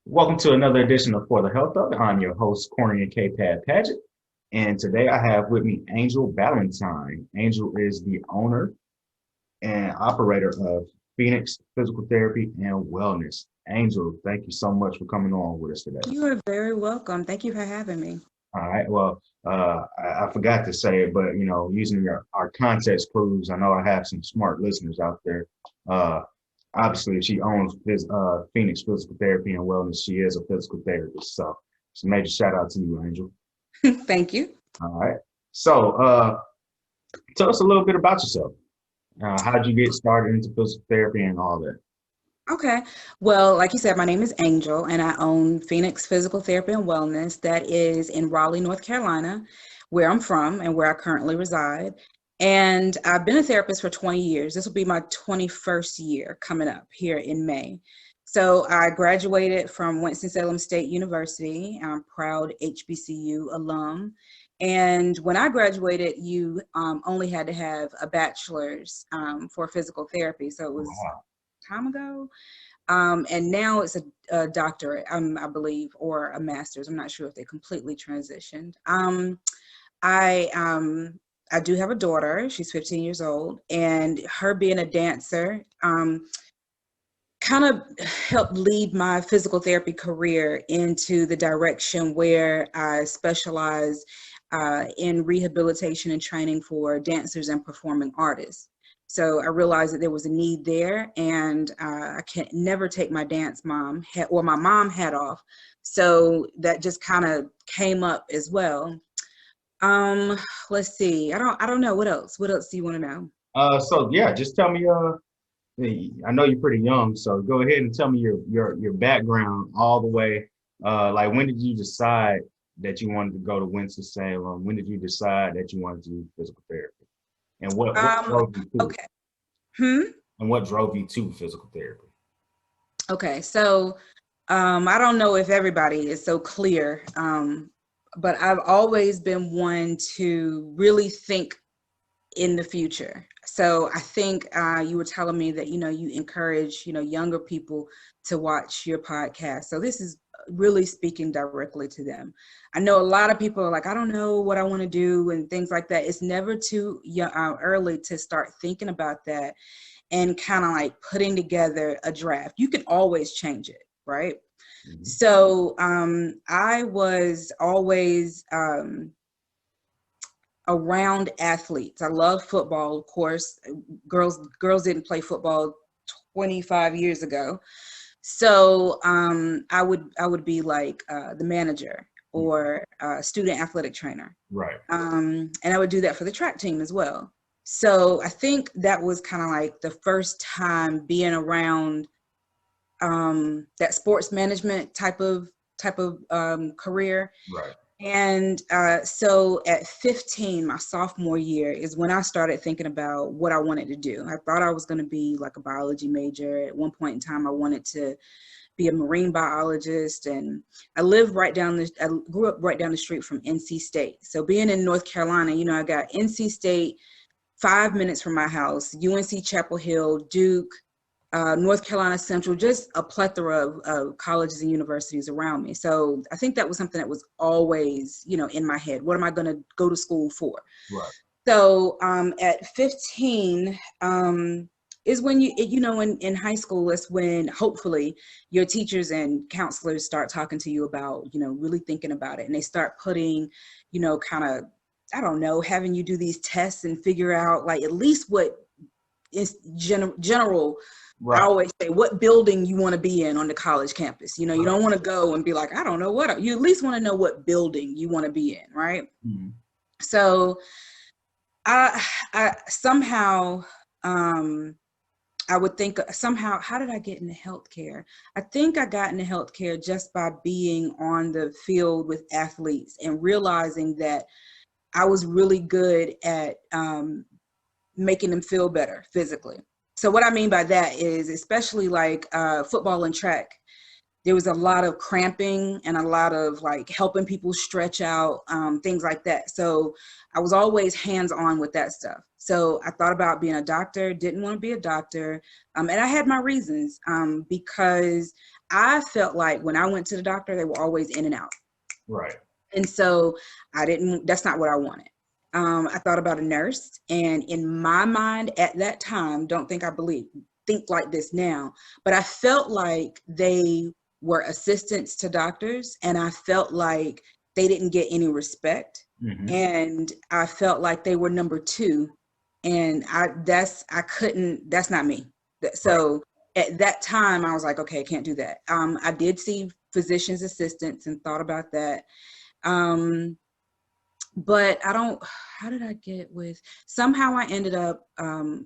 Welcome to another edition of For the Health of It. I'm your host, Corny and K-Pad Paget. And today I have with me Angel Ballantyne. Angel is the owner and operator of Phoenix Physical Therapy and Wellness. Angel, thank you so much for coming on with us today. You are very welcome. Thank you for having me. All right. Well, I forgot to say it, but using our context clues, I know I have some smart listeners out there. Uh, Obviously, she owns Phoenix Physical Therapy and Wellness. She is a physical therapist. So it's a major shout out to you, Angel. Thank you. All right. So tell us a little bit about yourself. How did you get started into physical therapy and all that? Okay. Well, like you said, my name is Angel, and I own Phoenix Physical Therapy and Wellness. That is in Raleigh, North Carolina, where I'm from and where I currently reside. And I've been a therapist for 20 years. This will be my 21st year coming up here in May. So I graduated from Winston-Salem State University. I'm a proud HBCU alum. And when I graduated, you only had to have a bachelor's for physical therapy. So it was Wow. time ago. And now it's a doctorate, I believe, or a master's. I'm not sure if they completely transitioned. I I do have a daughter. She's 15 years old, and her being a dancer kind of helped lead my physical therapy career into the direction where I specialize in rehabilitation and training for dancers and performing artists. So I realized that there was a need there, and I can never take my dance mom or my mom hat off. So that just kind of came up as well. Um, let's see. I don't know what else. What else do you want to know? So yeah, just tell me. I know you're pretty young, so go ahead and tell me your background all the way. Like when did you decide that you wanted to go to Winston-Salem? When did you decide that you wanted to do physical therapy? And what Um, drove you to it? okay. Hmm. And what drove you to physical therapy? Okay. So I don't know if everybody is so clear, but I've always been one to really think in the future. So I think you were telling me that, you encourage, younger people to watch your podcast. So this is really speaking directly to them. I know a lot of people are like, I don't know what I want to do and things like that. It's never too early to start thinking about that and kind of like putting together a draft. You can always change it, right? Mhm. So I was always around athletes. I love football, of course. Girls didn't play football 25 years ago. So I would be like the manager or student athletic trainer. Right. And I would do that for the track team as well. So I think that was kind of like the first time being around that sports management type of career. Right. And so at 15, my sophomore year is when I started thinking about what I wanted to do. I thought I was going to be like a biology major. At one point in time, I wanted to be a marine biologist. And I grew up right down the street from NC State. So being in North Carolina, I got NC State 5 minutes from my house, UNC Chapel Hill, Duke, North Carolina Central, just a plethora of colleges and universities around me. So I think that was something that was always, in my head. What am I going to go to school for? Right. So at 15 is when in high school is when hopefully your teachers and counselors start talking to you about, really thinking about it. And they start putting, kind of, I don't know, having you do these tests and figure out like at least what is general. I Right. always say what building you want to be in on the college campus. You Right. don't want to go and be like, I don't know what, you at least want to know what building you want to be in, right? Mhm. So I somehow, I would think somehow, how did I get into healthcare? I think I got into healthcare just by being on the field with athletes and realizing that I was really good at making them feel better physically. So what I mean by that is, especially like football and track, there was a lot of cramping and a lot of like helping people stretch out, things like that. So I was always hands-on with that stuff. So I thought about being a doctor, didn't want to be a doctor. And I had my reasons because I felt like when I went to the doctor, they were always in and out. Right. And so that's not what I wanted. I thought about a nurse, and in my mind at that time, don't think think like this now, but I felt like they were assistants to doctors, and I felt like they didn't get any respect. Mm-hmm. And I felt like they were number two. And that's not me. Right. So at that time I was like, okay, I can't do that. I did see physician's assistants and thought about that. Um, but how did I get with, somehow I ended up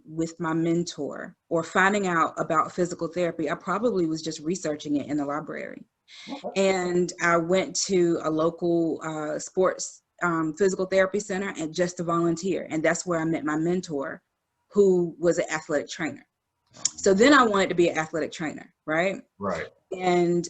with my mentor, or finding out about physical therapy. I probably was just researching it in the library. Okay. And I went to a local sports physical therapy center, and just to volunteer. And that's where I met my mentor, who was an athletic trainer. So then I wanted to be an athletic trainer, right? Right. And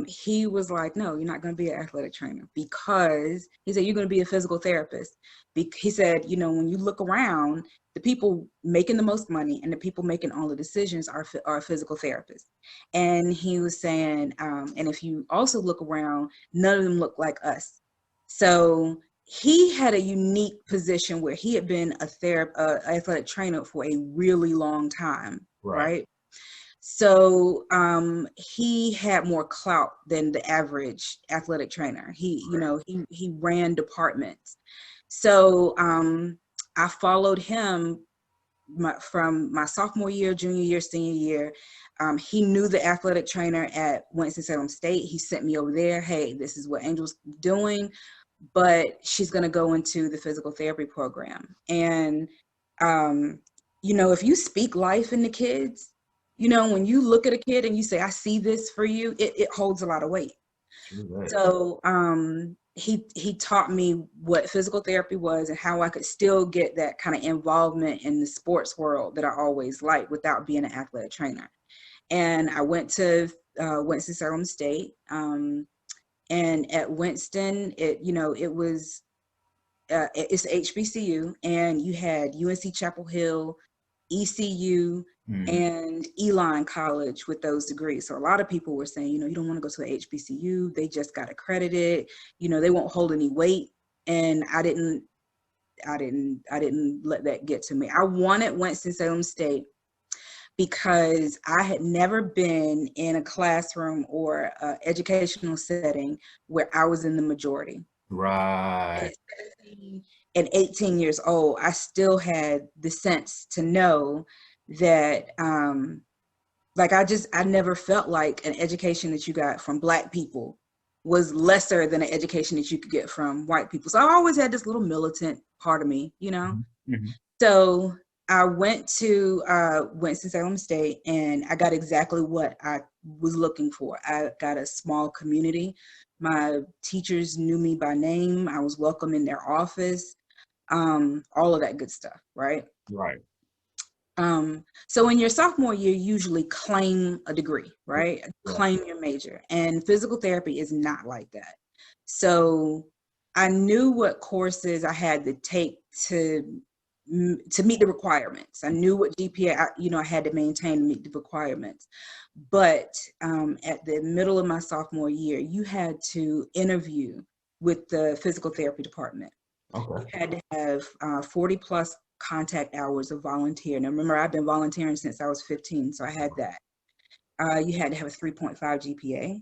he was like, no, you're not going to be an athletic trainer, because he said, you're going to be a physical therapist. He said, you know, when you look around, the people making the most money and the people making all the decisions are physical therapists. And he was saying, and if you also look around, none of them look like us. So he had a unique position where he had been athletic trainer for a really long time, Right. right? So he had more clout than the average athletic trainer. You know, he ran departments. So I followed him from my sophomore year, junior year, senior year. He knew the athletic trainer at Winston-Salem State. He sent me over there. Hey, this is what Angel's doing, but she's going to go into the physical therapy program. And you know, if you speak life into kids, you know, when you look at a kid and you say, I see this for you, it holds a lot of weight. True that. So he taught me what physical therapy was and how I could still get that kind of involvement in the sports world that I always liked without being an athletic trainer. And I went to Winston-Salem State. And at Winston, it was it's HBCU, and you had UNC Chapel Hill, ECU, Mm-hmm. and Elon College with those degrees. So a lot of people were saying, you know, you don't want to go to a HBCU. They just got accredited. You know, they won't hold any weight. And I didn't let that get to me. I wanted Winston-Salem State because I had never been in a classroom or educational setting where I was in the majority. Right. At 17 and 18 years old, I still had the sense to know that, like, I never felt like an education that you got from Black people was lesser than an education that you could get from white people. So I always had this little militant part of me, you know? Mm-hmm. So I went to Winston-Salem State, and I got exactly what I was looking for. I got a small community. My teachers knew me by name. I was welcome in their office, all of that good stuff, right? Right. So in your sophomore year, you usually claim a degree, right? Yeah. Claim your major. And physical therapy is not like that. So I knew what courses I had to take to meet the requirements. I knew what GPA I had to maintain to meet the requirements. But at the middle of my sophomore year, you had to interview with the physical therapy department. Okay. You had to have 40 plus contact hours of volunteer. Now remember, I've been volunteering since I was 15, so I had that. You had to have a 3.5 GPA.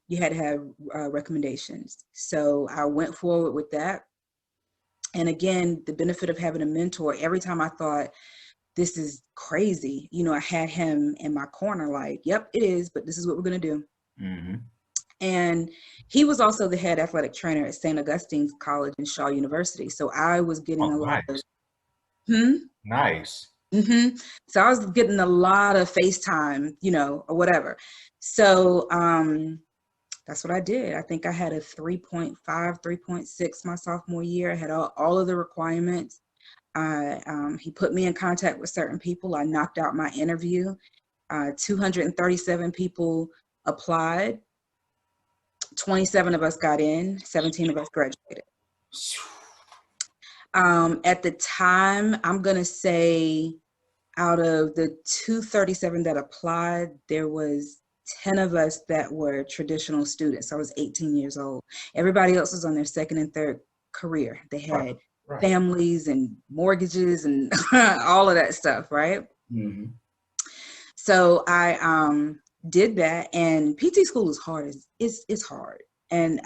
You had to have recommendations. So I went forward with that. And again, the benefit of having a mentor, every time I thought, this is crazy, you know, I had him in my corner like, yep, it is, but this is what we're going to do. Mm-hmm. And he was also the head athletic trainer at St. Augustine's College and Shaw University. So I was getting Oh, a lot nice. of, Nice. So I was getting a lot of FaceTime, you know, or whatever. So that's what I did. I think I had a 3.5, 3.6 my sophomore year. I had all of the requirements. He put me in contact with certain people. I knocked out my interview. 237 people applied. 27 of us got in. 17 of us graduated. At the time, I'm going to say out of the 237 that applied, there was 10 of us that were traditional students. I was 18 years old. Everybody else was on their second and third career. They had Right. families and mortgages and all of that stuff, right? Mm-hmm. So I did that, and PT school is hard. It's hard. And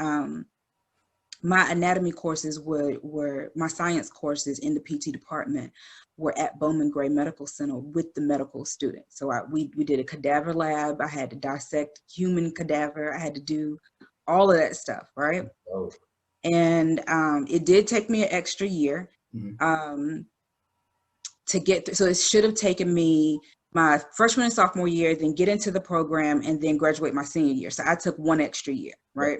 my anatomy courses were my science courses in the PT department were at Bowman Gray Medical Center with the medical students. So we did a cadaver lab. I had to dissect human cadaver. I had to do all of that stuff, right? Oh. And it did take me an extra year to get through. So it should have taken me my freshman and sophomore year, then get into the program, and then graduate my senior year. So I took one extra year, right?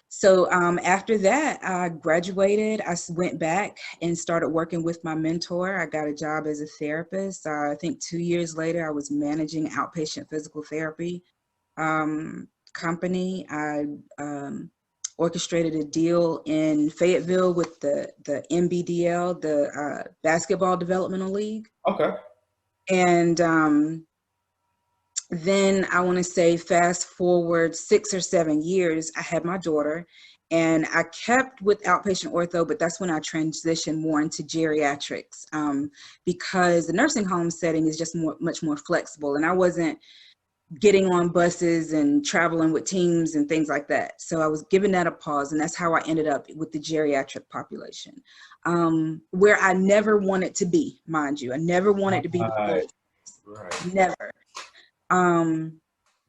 So after that, I graduated. I went back and started working with my mentor. I got a job as a therapist. I think 2 years later, I was managing outpatient physical therapy company. I orchestrated a deal in Fayetteville with the NBDL, the Basketball Developmental League. Okay. And then I want to say fast forward 6 or 7 years, I had my daughter, and I kept with outpatient ortho, but that's when I transitioned more into geriatrics because the nursing home setting is just much more flexible, and I wasn't getting on buses and traveling with teams and things like that. So I was giving that a pause, and that's how I ended up with the geriatric population, where I never wanted to be, mind you. I never wanted to be the old, never.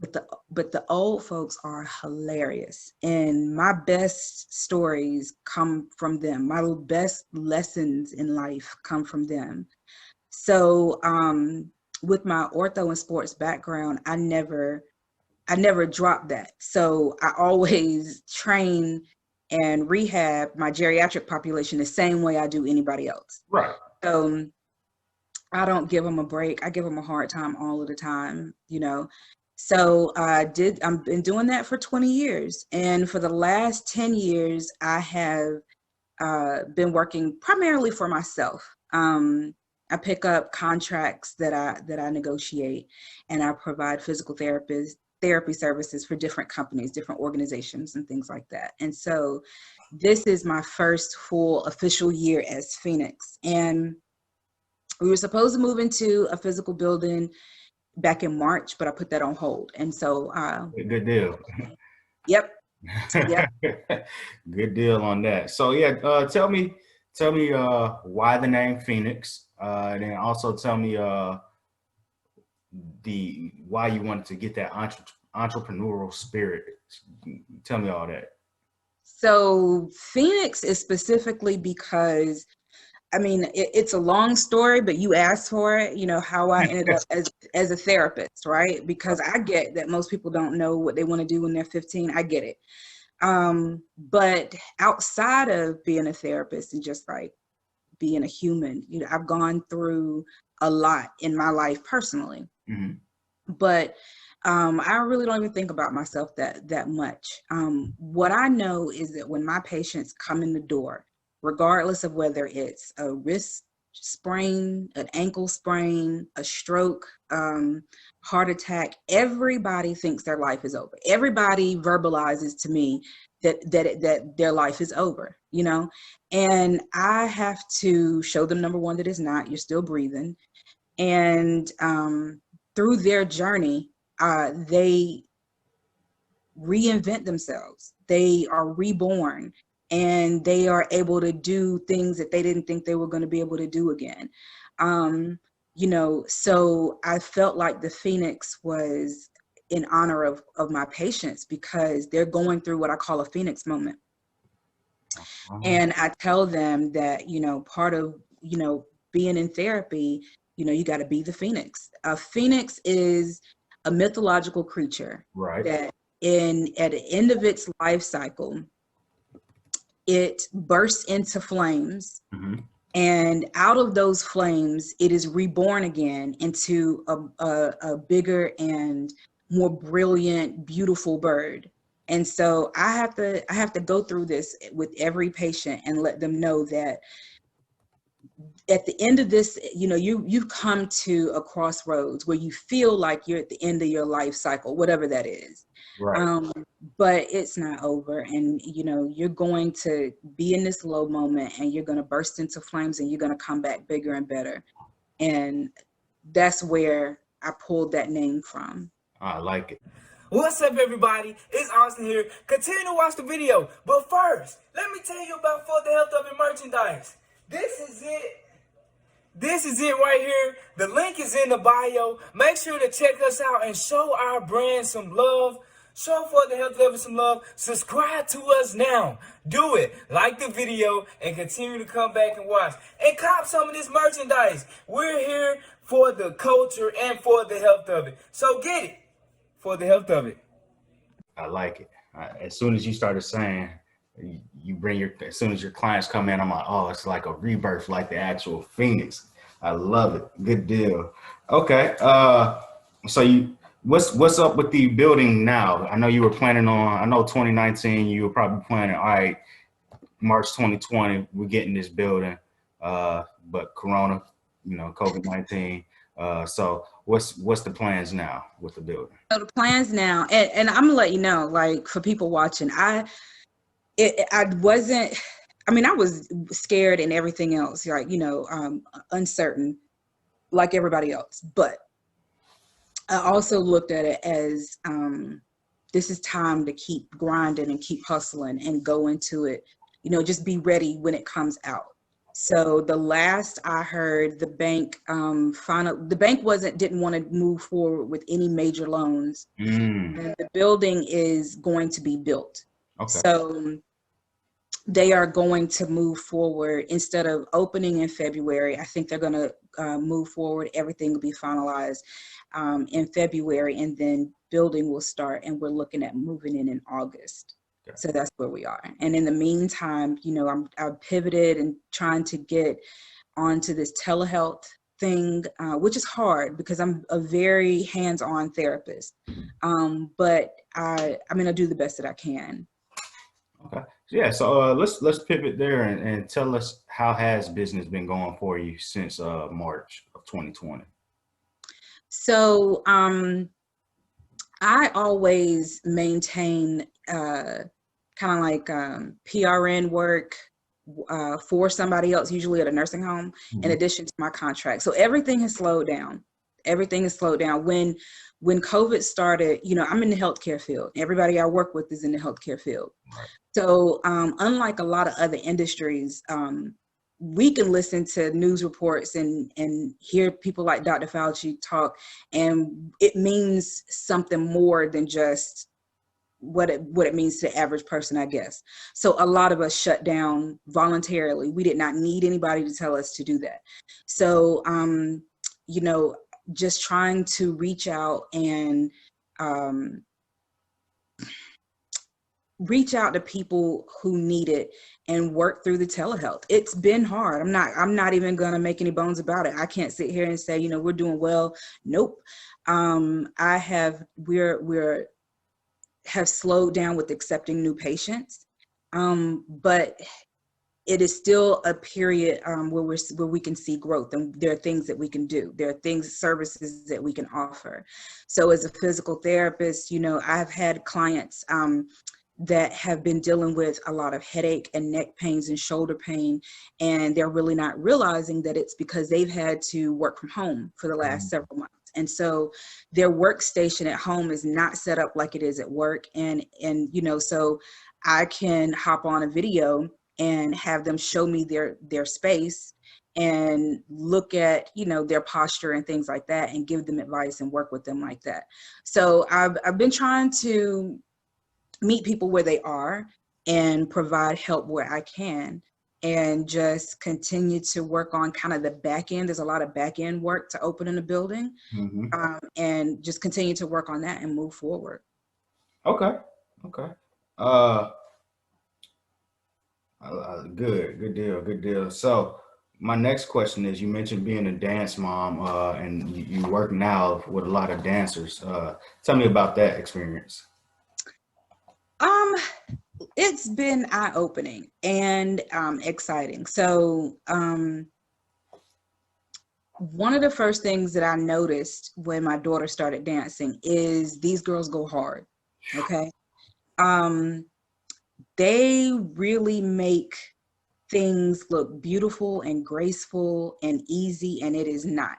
But the old folks are hilarious, and my best stories come from them. My best lessons in life come from them. So with my ortho and sports background, I never dropped that. So I always train and rehab my geriatric population the same way I do anybody else. Right. So I don't give them a break. I give them a hard time all of the time, you know. So I've been doing that for 20 years. And for the last 10 years, I have been working primarily for myself. I pick up contracts that I negotiate, and I provide physical therapy services for different companies, different organizations, and things like that. And so this is my first full official year as Phoenix. And we were supposed to move into a physical building back in March, but I put that on hold. And so good deal. Yep. Good deal on that. So yeah, tell me why the name Phoenix, and then also tell me why you wanted to get that entrepreneurial spirit. Tell me all that. So Phoenix is specifically because, I mean, it's a long story, but you asked for it, you know, how I ended up as a therapist, right? Because I get that most people don't know what they want to do when they're 15. I get it. But outside of being a therapist and just like being a human, you know, I've gone through a lot in my life personally. Mm-hmm. But I really don't even think about myself that much. What I know is that when my patients come in the door, regardless of whether it's a wrist sprain, an ankle sprain, a stroke, heart attack, everybody thinks their life is over. Everybody verbalizes to me that their life is over, you know? And I have to show them, number one, that it's not, you're still breathing. And through their journey, they reinvent themselves. They are reborn, and they are able to do things that they didn't think they were going to be able to do again. You know, so I felt like the Phoenix was in honor of my patients because they're going through what I call a Phoenix moment. And I tell them that, you know, part of, you know, being in therapy, you know, you got to be the Phoenix. A Phoenix is a mythological creature that at the end of its life cycle, it bursts into flames. And out of those flames, it is reborn again into a bigger and more brilliant, beautiful bird. And so I have to go through this with every patient and let them know that at the end of this, you know, you've come to a crossroads where you feel like you're at the end of your life cycle, whatever that is. Right. Um, but it's not over, and you know, you're going to be in this low moment, and you're going to burst into flames, and you're going to come back bigger and better. And that's where I pulled that name from. I like it. What's up, everybody? It's Austin here. Continue to watch the video. But first, let me tell you about For the Health of It merchandise. This is it. This is it right here. The link is in the bio. Make sure to check us out and show our brand some love. Show For the Health of It some love. Subscribe to us now. Do it. Like the video and continue to come back and watch. And cop some of this merchandise. We're here for the culture and for the health of it. So get it. For the health of it. I like it. As soon as you started saying, you bring your, as soon as your clients come in, I'm like, oh, it's like a rebirth, like the actual Phoenix. I love it. Good deal. Okay. So what's up with the building now? I know you were planning on, I know 2019, you were probably planning, all right, March 2020, we're getting this building, but Corona, you know, COVID-19. So what's the plans now with the building? So the plans now, and I'm gonna let you know, like for people watching, I wasn't, I mean, I was scared and everything else, like, you know, uncertain like everybody else. But I also looked at it as this is time to keep grinding and keep hustling and go into it, you know, just be ready when it comes out. So the last I heard, the bank didn't want to move forward with any major loans. And the building is going to be built. Okay. So they are going to move forward. Instead of opening in February, I think they're going to move forward. Everything will be finalized in February, and then building will start, and we're looking at moving in August. Okay. So that's where we are. And in the meantime, you know, I've pivoted and trying to get onto this telehealth thing, which is hard because I'm a very hands-on therapist. But I'm going to do the best that I can. Okay. Yeah. So let's pivot there and tell us, how has business been going for you since March of 2020? So I always maintain kind of like PRN work for somebody else, usually at a nursing home, in addition to my contract. So everything has slowed down. Everything has slowed down. When COVID started, you know, I'm in the healthcare field. Everybody I work with is in the healthcare field. Right. So unlike a lot of other industries, we can listen to news reports and hear people like Dr. Fauci talk, and it means something more than just what it means to the average person, I guess. So a lot of us shut down voluntarily. We did not need anybody to tell us to do that. So, you know, just trying to reach out and reach out to people who need it and work through the telehealth. It's been hard. I'm not even gonna make any bones about it. I can't sit here and say, you know, we're doing well. Nope. We're have slowed down with accepting new patients, but it is still a period where we can see growth, and there are things that we can do. There are services that we can offer. So as a physical therapist, you know, I've had clients that have been dealing with a lot of headache and neck pains and shoulder pain, and they're really not realizing that it's because they've had to work from home for the last several months. And so their workstation at home is not set up like it is at work. And you know, so I can hop on a video and have them show me their space and look at, you know, their posture and things like that, and give them advice and work with them like that. So I've been trying to meet people where they are and provide help where I can, and just continue to work on kind of the back end. There's a lot of back end work to open in a building, and just continue to work on that and move forward. Okay. Okay. Good deal. So my next question is, you mentioned being a dance mom, and you work now with a lot of dancers. Tell me about that experience. It's been eye-opening and exciting. So one of the first things that I noticed when my daughter started dancing is these girls go hard. Okay. They really make things look beautiful and graceful and easy, and it is not.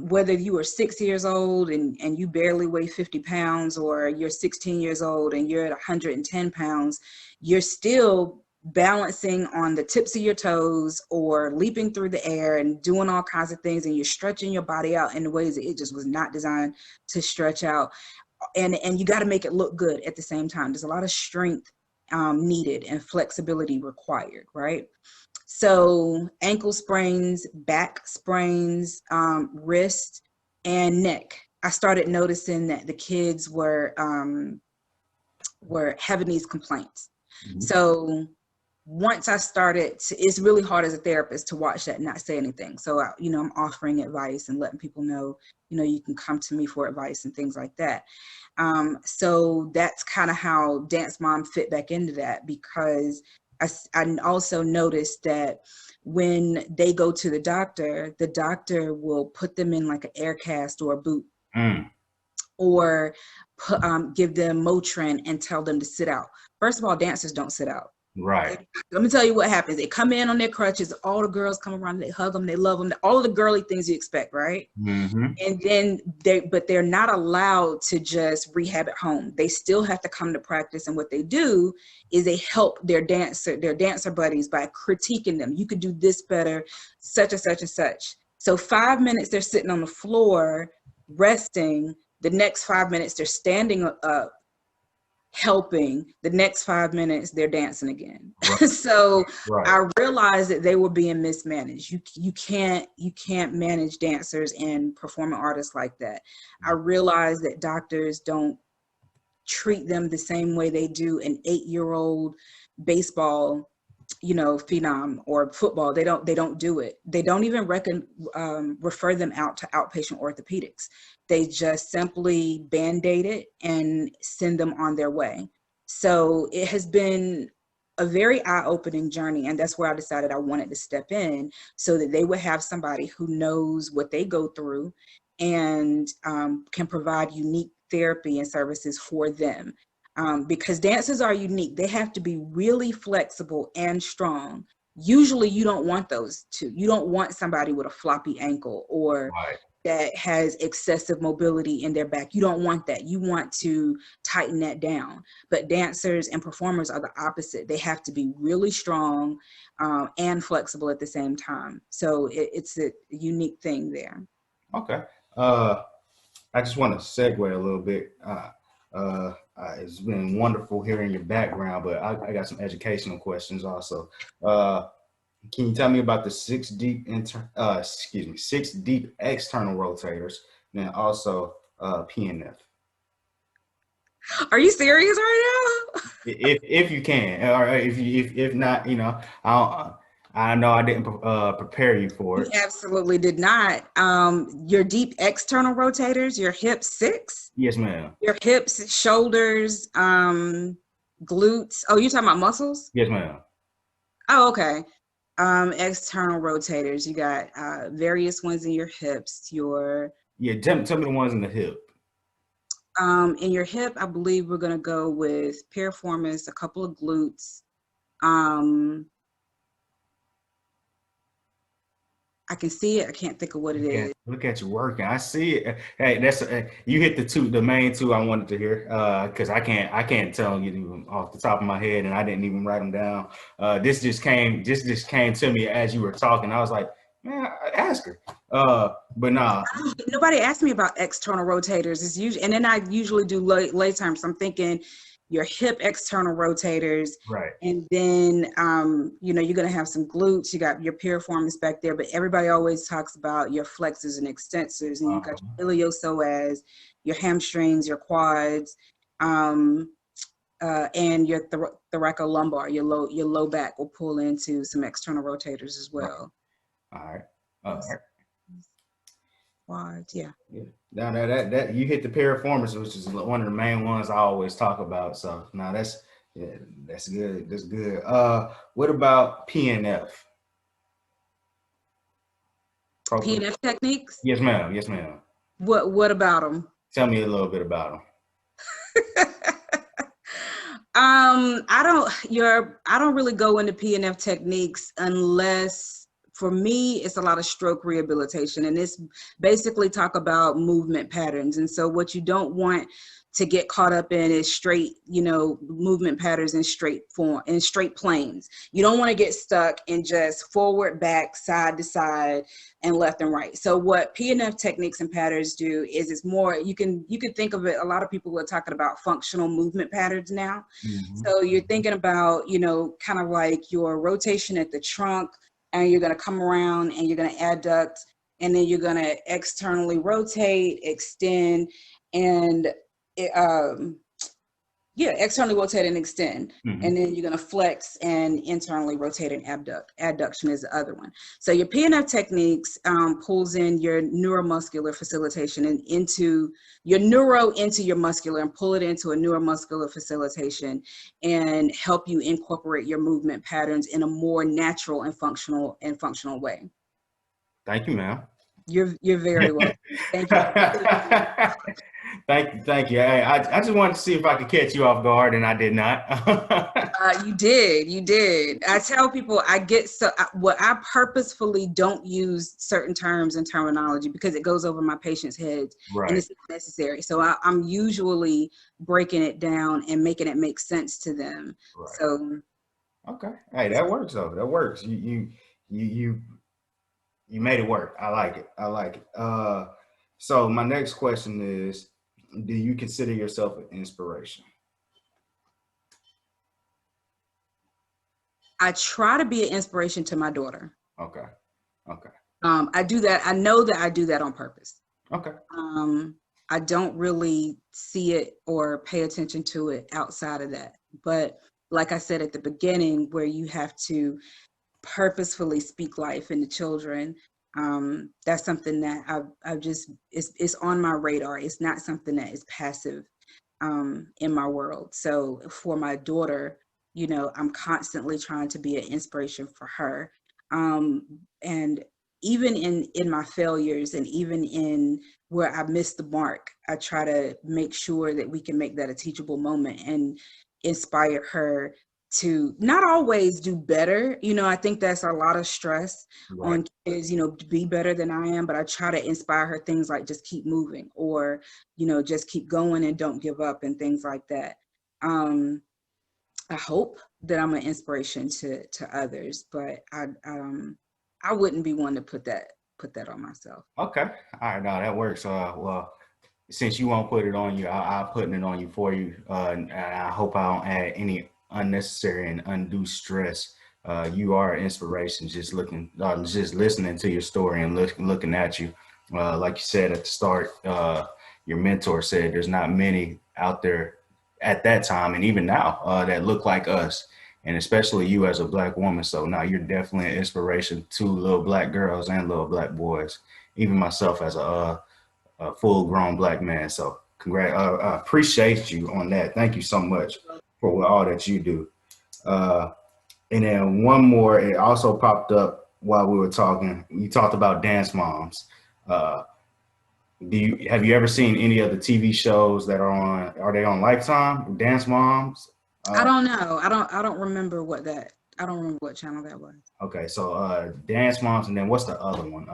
Whether you are 6 years old and you barely weigh 50 pounds, or you're 16 years old and you're at 110 pounds, you're still balancing on the tips of your toes or leaping through the air and doing all kinds of things, and you're stretching your body out in ways that it just was not designed to stretch out. And you got to make it look good at the same time. There's a lot of strength needed and flexibility required, right? So ankle sprains, back sprains, wrist, and neck. I started noticing that the kids were having these complaints. Mm-hmm. So once I started it's really hard as a therapist to watch that and not say anything. So, I'm offering advice and letting people know, you can come to me for advice and things like that. So that's kind of how Dance Mom fit back into that, because I also noticed that when they go to the doctor will put them in like an air cast or a boot. Or give them Motrin and tell them to sit out. First of all, dancers don't sit out. Right. Let me tell you what happens. They come in on their crutches. All the girls come around. They hug them. They love them. All of the girly things you expect, right? Mm-hmm. And then they're not allowed to just rehab at home. They still have to come to practice. And what they do is they help their dancer buddies by critiquing them. You could do this better, such and such and such. So 5 minutes they're sitting on the floor resting. The next 5 minutes they're standing up, helping. The next 5 minutes they're dancing again. Right. So right. I realized that they were being mismanaged. You can't manage dancers and performing artists like that. I realized that doctors don't treat them the same way they do an 8-year-old baseball phenom or football. They don't do it. They don't even refer them out to outpatient orthopedics. They just simply Band-Aid it and send them on their way. So it has been a very eye-opening journey, and that's where I decided I wanted to step in so that they would have somebody who knows what they go through and can provide unique therapy and services for them. Because dancers are unique. They have to be really flexible and strong. Usually you don't want those two. You don't want somebody with a floppy ankle or right. that has excessive mobility in their back. You don't want that. You want to tighten that down. But dancers and performers are the opposite. They have to be really strong and flexible at the same time. So it's a unique thing there. Okay. I just want to segue a little bit. It's been wonderful hearing your background, but I got some educational questions also. Can you tell me about the 6 deep external rotators, and also Pnf? Are you serious right now? If you can, or if not, I know I didn't prepare you for it. You absolutely did not. Your deep external rotators, your hip 6? Yes, ma'am. Your hips, shoulders, glutes. Oh, you're talking about muscles? Yes, ma'am. Oh, okay. External rotators. You got various ones in your hips. Tell me the ones in the hip. In your hip, I believe we're gonna go with piriformis, a couple of glutes. I can see it. I can't think of what it is. Look at you working. I see it. Hey, that's you hit the main two I wanted to hear. Because I can't tell you off the top of my head, and I didn't even write them down. This just came to me as you were talking. I was like, man, ask her. But nah. Nobody asked me about external rotators. It's usually, and then I usually do lay terms. So I'm thinking your hip external rotators, right? And then you're gonna have some glutes. You got your piriformis back there, but everybody always talks about your flexors and extensors, and you got your iliopsoas, your hamstrings, your quads, and your thoracolumbar. Your low back will pull into some external rotators as well. All right. Quads, yeah. Now that you hit the piriformis, which is one of the main ones I always talk about. So now that's good. That's good. What about Pnf? Pnf Techniques? Yes, ma'am. Yes, ma'am. What about them? Tell me a little bit about them. I don't really go into Pnf Techniques unless, for me, it's a lot of stroke rehabilitation, and it's basically talk about movement patterns. And so what you don't want to get caught up in is straight, movement patterns in straight form, in straight planes. You don't want to get stuck in just forward, back, side to side, and left and right. So what Pnf Techniques and patterns do is it's more, you can think of it, a lot of people are talking about functional movement patterns now. So you're thinking about, kind of like your rotation at the trunk, and you're going to come around and you're going to adduct, and then you're going to externally rotate, extend, and externally rotate and extend. And then you're going to flex and internally rotate and abduct. Adduction is the other one. So your Pnf Techniques pulls in your neuromuscular facilitation and into your neuro into your muscular, and pull it into a neuromuscular facilitation and help you incorporate your movement patterns in a more natural and functional way. Thank you, ma'am. You're very welcome. Thank you. Thank you. Hey, I just wanted to see if I could catch you off guard, and I did not. You did. I tell people I purposefully don't use certain terms and terminology because it goes over my patients' heads, Right. And it's not necessary. So I'm usually breaking it down and making it make sense to them. Right. So. Okay. Hey, that works though. That works. You made it work. I like it. So my next question is, do you consider yourself an inspiration? I try to be an inspiration to my daughter. Okay. I do that. I know that I do that on purpose. Okay. I don't really see it or pay attention to it outside of that. But like I said at the beginning, where you have to purposefully speak life into children, that's something that I've just, it's on my radar. It's not something that is passive in my world. So for my daughter, I'm constantly trying to be an inspiration for her. And even in my failures, and even in where I missed the mark, I try to make sure that we can make that a teachable moment and inspire her to not always do better. I think that's a lot of stress on kids, to be better than I am, but I try to inspire her things like just keep moving, or, just keep going and don't give up, and things like that. I hope that I'm an inspiration to others, but I wouldn't be one to put that on myself. Okay. All right. No, that works. Well, since you won't put it on you, I'll put it on you for you. And I hope I don't add any unnecessary and undue stress. You are an inspiration. Just listening to your story and looking at you. Like you said at the start, your mentor said there's not many out there at that time, and even now, that look like us, and especially you as a Black woman. So now you're definitely an inspiration to little Black girls and little Black boys, even myself as a full-grown Black man. So I appreciate you on that. Thank you so much for all that you do. And then one more, it also popped up while we were talking. You talked about dance moms. Have you ever seen any of the TV shows that are they on Lifetime, Dance Moms? I don't know. I don't remember what channel that was. Okay, so Dance Moms, and then what's the other one?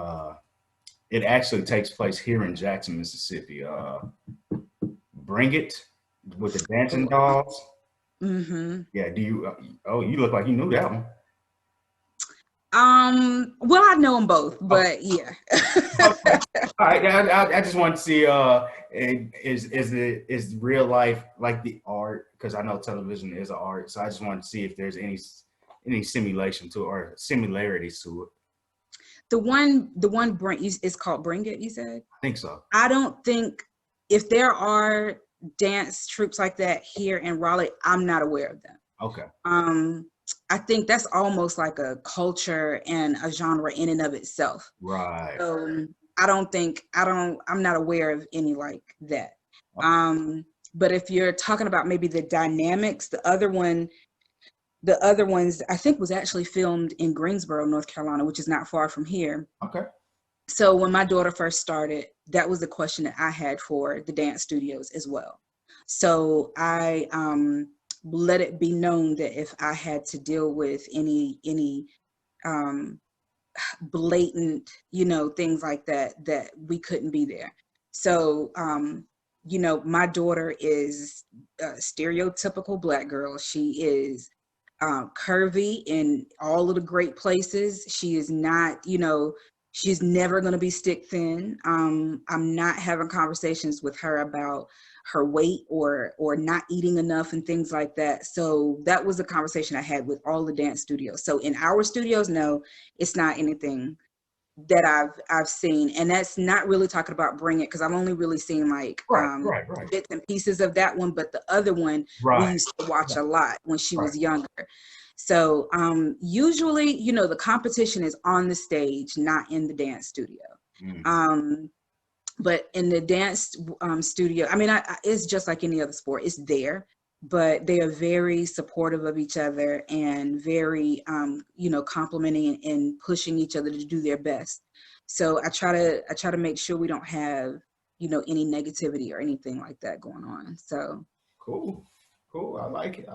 It actually takes place here in Jackson, Mississippi. Bring It, with the dancing dolls. Yeah, you look like you knew that one. Well, I know them both, but yeah. Okay. All right, I just want to see, is real life like the art? Because I know television is an art, so I just want to see if there's any simulation to it or similarities to it. The one it's called Bring It, you said? I think so. I don't think, if there are dance troupes like that here in Raleigh, I'm not aware of them. Okay. I think that's almost like a culture and a genre in and of itself. Right. So I'm not aware of any like that. Okay. But if you're talking about maybe the dynamics, the other ones I think was actually filmed in Greensboro, North Carolina, which is not far from here. Okay. So when my daughter first started, that was the question that I had for the dance studios as well. So I let it be known that if I had to deal with any um, blatant, things like that, that we couldn't be there. So, my daughter is a stereotypical Black girl. She is curvy in all of the great places. She is not, she's never going to be stick thin. I'm not having conversations with her about her weight or not eating enough and things like that. So that was a conversation I had with all the dance studios. So in our studios, no, it's not anything that I've seen, and that's not really talking about Bring It, because I've only really seen like Right. bits and pieces of that one, but the other one we Right. used to watch a lot when she Right. was younger. So usually, the competition is on the stage, not in the dance studio. Mm. But in the dance studio, I mean, it's just like any other sport. It's there, but they are very supportive of each other and very, complimenting and pushing each other to do their best. So I try to make sure we don't have, any negativity or anything like that going on. So Cool. I like it.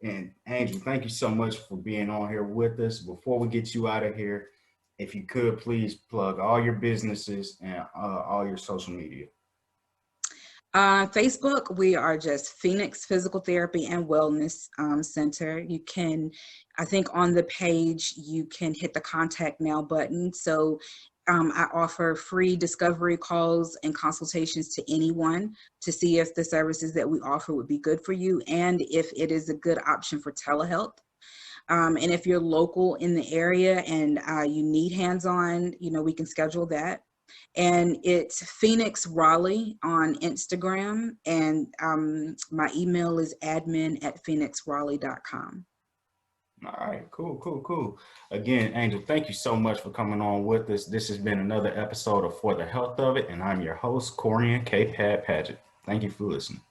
And Angel, thank you so much for being on here with us. Before we get you out of here, if you could please plug all your businesses and all your social media. Facebook, we are just Phoenix Physical Therapy and Wellness Center. You can, I think on the page, you can hit the contact now button. So I offer free discovery calls and consultations to anyone to see if the services that we offer would be good for you and if it is a good option for telehealth. And if you're local in the area and you need hands-on, we can schedule that. And it's Phoenix Raleigh on Instagram. And my email is admin@phoenixraleigh.com. All right, cool. Again, Angel, thank you so much for coming on with us. This has been another episode of For the Health of It, and I'm your host, Corian K. Paget. Thank you for listening.